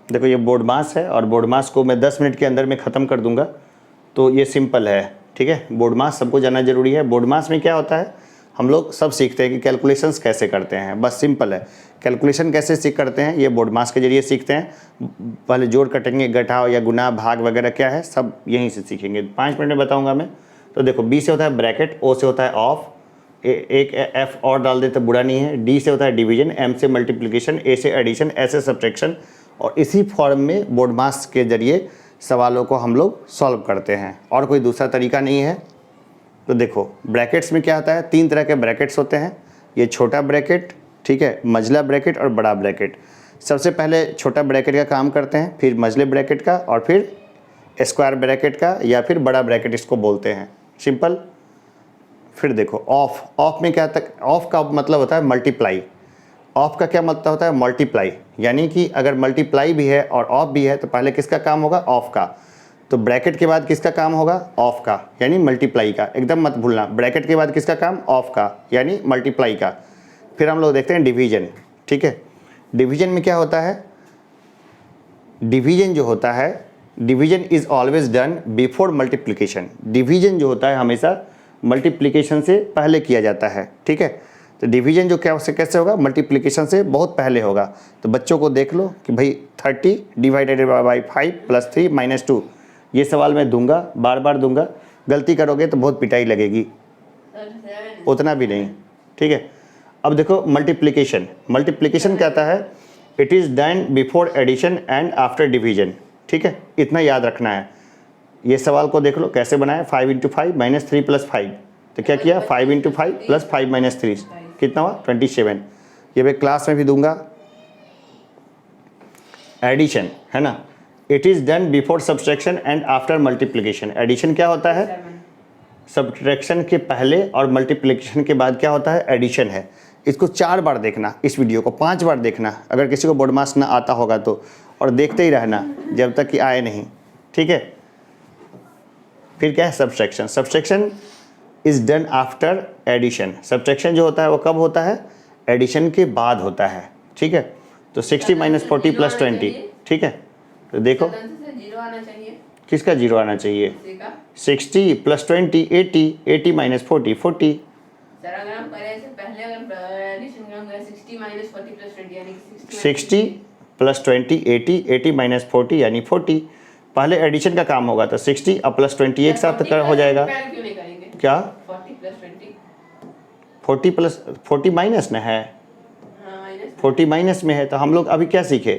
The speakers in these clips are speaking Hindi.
देखो ये बोर्ड मास है और बोर्ड मास को मैं 10 मिनट के अंदर में ख़त्म कर दूंगा, तो ये सिंपल है। ठीक है, बोर्ड मास सबको जानना जरूरी है। बोर्ड मास में क्या होता है, हम लोग सब सीखते हैं कि कैलकुलेशंस कैसे करते हैं, बस सिंपल है। कैलकुलेशन कैसे सीख करते हैं, ये बोर्ड मास के जरिए सीखते हैं। पहले जोड़ कटेंगे, घटाव या गुना भाग वगैरह क्या है सब यहीं से सीखेंगे। 5 मिनट में बताऊँगा मैं। तो देखो बी से होता है ब्रैकेट, ओ से होता है ऑफ, एक एफ और डाल देते बुरा नहीं है, डी से होता है डिवीजन, एम से मल्टीप्लिकेशन, ए से एडिशन, एस से सब्ट्रैक्शन। और इसी फॉर्म में बोर्ड मास के जरिए सवालों को हम लोग सॉल्व करते हैं, और कोई दूसरा तरीका नहीं है। तो देखो ब्रैकेट्स में क्या होता है, 3 तरह के ब्रैकेट्स होते हैं। ये छोटा ब्रैकेट, ठीक है, मझला ब्रैकेट और बड़ा ब्रैकेट। सबसे पहले छोटा ब्रैकेट का काम करते हैं, फिर मझले ब्रैकेट का, और फिर स्क्वायर ब्रैकेट का या फिर बड़ा ब्रैकेट इसको बोलते हैं, सिंपल। फिर देखो ऑफ में क्या तक, ऑफ का मतलब होता है मल्टीप्लाई। ऑफ का क्या मतलब होता है, मल्टीप्लाई, यानी कि अगर मल्टीप्लाई भी है और ऑफ भी है तो पहले किसका काम होगा, ऑफ का। तो ब्रैकेट के बाद किसका काम होगा, ऑफ का, यानी मल्टीप्लाई का। एकदम मत भूलना, ब्रैकेट के बाद किसका काम, ऑफ का, यानी मल्टीप्लाई का। फिर हम लोग देखते हैं डिवीजन। ठीक है, डिवीजन में क्या होता है, डिवीजन जो होता है, division is always done before multiplication. Division जो होता है हमेशा मल्टीप्लिकेशन से पहले किया जाता है। ठीक है, तो डिवीजन जो क्या उससे कैसे होगा, मल्टीप्लिकेशन से बहुत पहले होगा। तो बच्चों को देख लो कि भाई 30 डिवाइडेड बाई 5 + 3 - 2, ये सवाल मैं दूंगा, बार बार दूंगा। गलती करोगे तो बहुत पिटाई लगेगी, उतना भी नहीं। ठीक है, अब देखो मल्टीप्लिकेशन। मल्टीप्लिकेशन क्या आता है, it is done before addition and after division. ठीक है, इतना याद रखना है। ये सवाल को देख लो कैसे बनाया, 5 × 5 - 3 + 5। तो क्या किया, 5 × 5 + 5 - 3 कितना हुआ, 27। ये मैं क्लास में भी दूंगा। एडिशन है ना, it is done before subtraction and after multiplication. Addition क्या होता है, सब्सट्रैक्शन के पहले और मल्टीप्लिकेशन के बाद क्या होता है, एडिशन है। इसको 4 बार देखना, इस वीडियो को 5 बार देखना अगर किसी को बोर्ड मास ना आता होगा तो, और देखते ही रहना जब तक कि आए नहीं। ठीक है, फिर क्या है, subtraction. Subtraction is done after addition. Subtraction जो होता है वो कब होता है, एडिशन के बाद होता है। ठीक है, तो 60 - 40 + 20। ठीक है, तो देखो किसका जीरो आना चाहिए, 60 + 20 80, 80 - 40 40। सर अगर हम करें इससे पहले, अगर एडिशन करेंगे 60 - 40 + 20 यानी 60 + 20 80, 80 - 40 यानी 40। पहले एडिशन का काम होगा तो 60 और +20 एक साथ कर हो जाएगा। क्यों नहीं करेंगे, क्या 40 + 20, 40 माइनस में है, हाँ माइनस 40 माइनस में है। तो हम लोग अभी क्या सीखे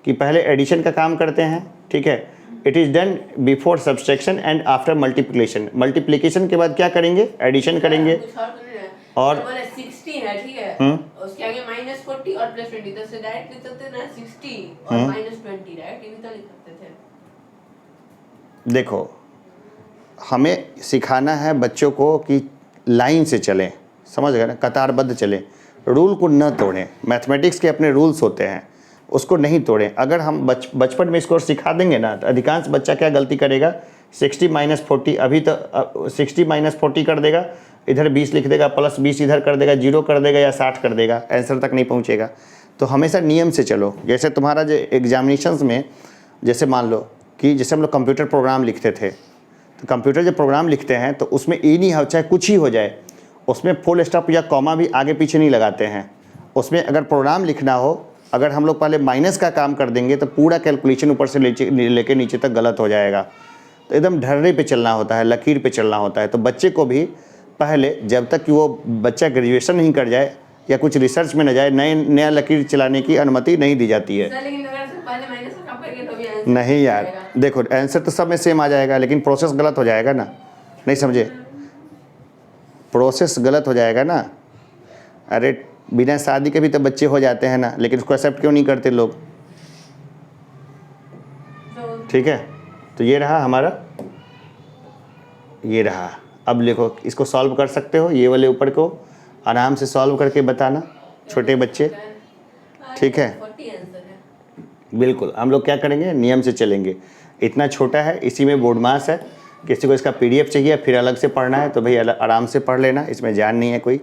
कि पहले एडिशन का काम करते हैं। ठीक है, it is done before subtraction and after multiplication. Multiplication के बाद क्या करेंगे, एडिशन करेंगे। और 60 है, ठीक है, उसके आगे -40 और +20, तो से डायरेक्ट लिख सकते ना 60 और -20 डायरेक्ट नहीं तो लिख सकते थे। देखो हमें सिखाना है बच्चों को कि लाइन से चलें, समझ गए ना, कतारबद्ध चलें, रूल को न तोड़ें। मैथमेटिक्स के अपने रूल्स होते हैं, उसको नहीं तोड़ें। अगर हम बचपन में इसको सिखा देंगे ना, तो अधिकांश बच्चा क्या गलती करेगा, 60 - 40, अभी तो 60 - 40 कर देगा, इधर 20 लिख देगा, +20 इधर कर देगा, 0 कर देगा या 60 कर देगा, आंसर तक नहीं पहुँचेगा। तो हमेशा नियम से चलो। जैसे तुम्हारा जो एग्जामिनेशंस में, जैसे मान लो कि जैसे हम लोग कंप्यूटर प्रोग्राम लिखते थे, तो कंप्यूटर जब प्रोग्राम लिखते हैं तो उसमें ई नहीं हो, चाहे कुछ ही हो जाए, उसमें फुल स्टॉप या कॉमा भी आगे पीछे नहीं लगाते हैं। उसमें अगर प्रोग्राम लिखना हो, अगर हम लोग पहले माइनस का काम कर देंगे तो पूरा कैलकुलेशन ऊपर से लेके नीचे तक गलत हो जाएगा। तो एकदम ढर्रे पे चलना होता है, लकीर पे चलना होता है। तो बच्चे को भी पहले, जब तक कि वो बच्चा ग्रेजुएशन नहीं कर जाए या कुछ रिसर्च में न जाए, नया लकीर चलाने की अनुमति नहीं दी जाती है। लेकिन अगर पहले माइनस का काम करेंगे तो भी आंसर नहीं यार, देखो आंसर तो सब में सेम आ जाएगा, लेकिन प्रोसेस गलत हो जाएगा ना, नहीं समझे, प्रोसेस गलत हो जाएगा ना। अरे बिना शादी के भी तो बच्चे हो जाते हैं ना, लेकिन उसको एक्सेप्ट क्यों नहीं करते लोग। ठीक है, तो ये रहा हमारा, ये रहा। अब देखो इसको सॉल्व कर सकते हो, ये वाले ऊपर को आराम से सॉल्व करके बताना, छोटे बच्चे। ठीक है, बिल्कुल। हम लोग क्या करेंगे, नियम से चलेंगे। इतना छोटा है, इसी में बोर्ड मास है। किसी को इसका PDF चाहिए फिर अलग से पढ़ना है तो भाई आराम से पढ़ लेना, इसमें जान नहीं है कोई।